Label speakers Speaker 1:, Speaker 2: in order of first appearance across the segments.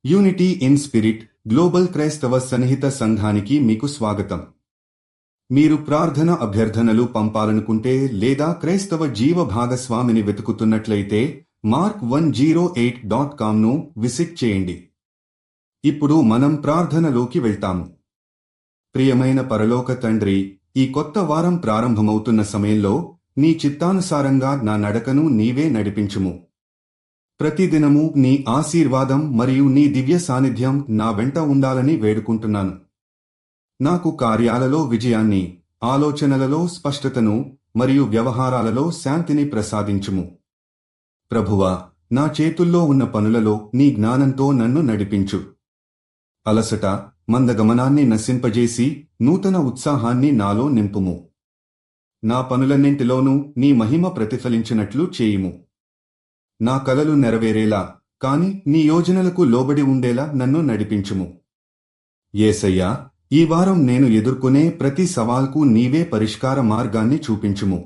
Speaker 1: Unity in spirit global క్రైస్తవ సన్నిహిత సంఘానికి మీకు స్వాగతం. మీరు ప్రార్థన అభ్యర్థనలు పంపాలనుకుంటే లేదా క్రైస్తవ జీవ భాగస్వామిని వెతుకుతున్నట్లయితే mark108.comను విజిట్ చేయండి. ఇప్పుడు మనం ప్రార్థనలోకి వెళ్తాము. ప్రియమైన పరలోక తండ్రి, ఈ కొత్త వారం ప్రారంభమవుతున్న సమయంలో నీ చిత్తానుసారంగా నా నడకను నీవే నడిపించుము. ప్రతిదినము నీ ఆశీర్వాదం మరియు నీ దివ్య సాన్నిధ్యం నా వెంట ఉండాలని వేడుకుంటున్నాను. నాకు కార్యాలలో విజయాన్ని, ఆలోచనలలో స్పష్టతను మరియు వ్యవహారాలలో శాంతిని ప్రసాదించుము. ప్రభువా, నా చేతుల్లో ఉన్న పనులలో నీ జ్ఞానంతో నన్ను నడిపించు. అలసట, మందగమనాన్ని నశింపజేసి నూతన ఉత్సాహాన్ని నాలో నింపుము. నా పనులన్నింటిలోనూ నీ మహిమ ప్రతిఫలించినట్లు చేయుము. నా కలలు నెరవేరేలా, కాని నీ యోజనలకు లోబడి ఉండేలా నన్ను నడిపించుము. యేసయ్యా, ఈ వారం నేను ఎదుర్కొనే ప్రతి సవాల్కు నీవే పరిష్కార మార్గాన్ని చూపించుము.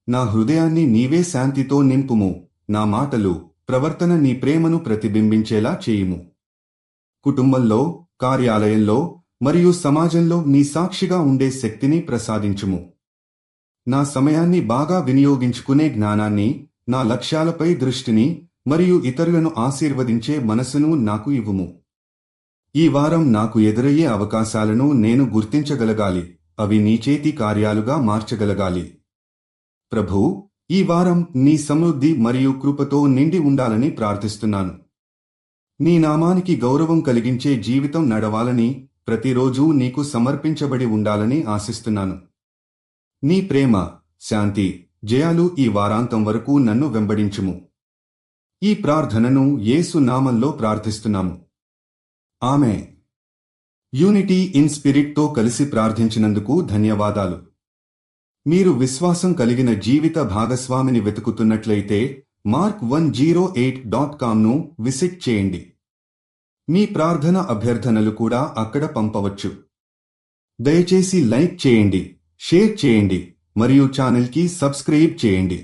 Speaker 1: నా హృదయాన్ని నీవే శాంతితో నింపుము. నా మాటలు, ప్రవర్తన నీ ప్రేమను ప్రతిబింబించేలా చేయుము. కుటుంబంలో, కార్యాలయంలో మరియు సమాజంలో నీ సాక్షిగా ఉండే శక్తిని ప్రసాదించుము. నా సమయాన్ని బాగా వినియోగించుకునే జ్ఞానాన్ని, నా లక్ష్యాలపై దృష్టిని మరియు ఇతరులను ఆశీర్వదించే మనసును నాకు ఇవ్వుము. ఈ వారం నాకు ఎదురయ్యే అవకాశాలను నేను గుర్తించగలగాలి, అవి నీ చేతి కార్యాలుగా మార్చగలగాలి. ప్రభూ, ఈ వారం నీ సమృద్ధి మరియు కృపతో నిండి ఉండాలని ప్రార్థిస్తున్నాను. నీ నామానికి గౌరవం కలిగించే జీవితం నడవాలని, ప్రతిరోజూ నీకు సమర్పించబడి ఉండాలని ఆశిస్తున్నాను. నీ ప్రేమ, శాంతి, జయాలు ఈ వారాంతం వరకు నన్ను వెంబడించుము. ఈ ప్రార్థనను యేసు నామంలో ప్రార్థిస్తున్నాము. ఆమేన్. యూనిటీ ఇన్ స్పిరిట్తో కలిసి ప్రార్థించినందుకు ధన్యవాదాలు. మీరు విశ్వాసం కలిగిన జీవిత భాగస్వామిని వెతుకుతున్నట్లయితే mark108.comను విజిట్ చేయండి. మీ ప్రార్థన అభ్యర్థనలు కూడా అక్కడ పంపవచ్చు. దయచేసి లైక్ చేయండి, షేర్ చేయండి మరియు ఛానల్కి సబ్స్క్రైబ్ చేయండి.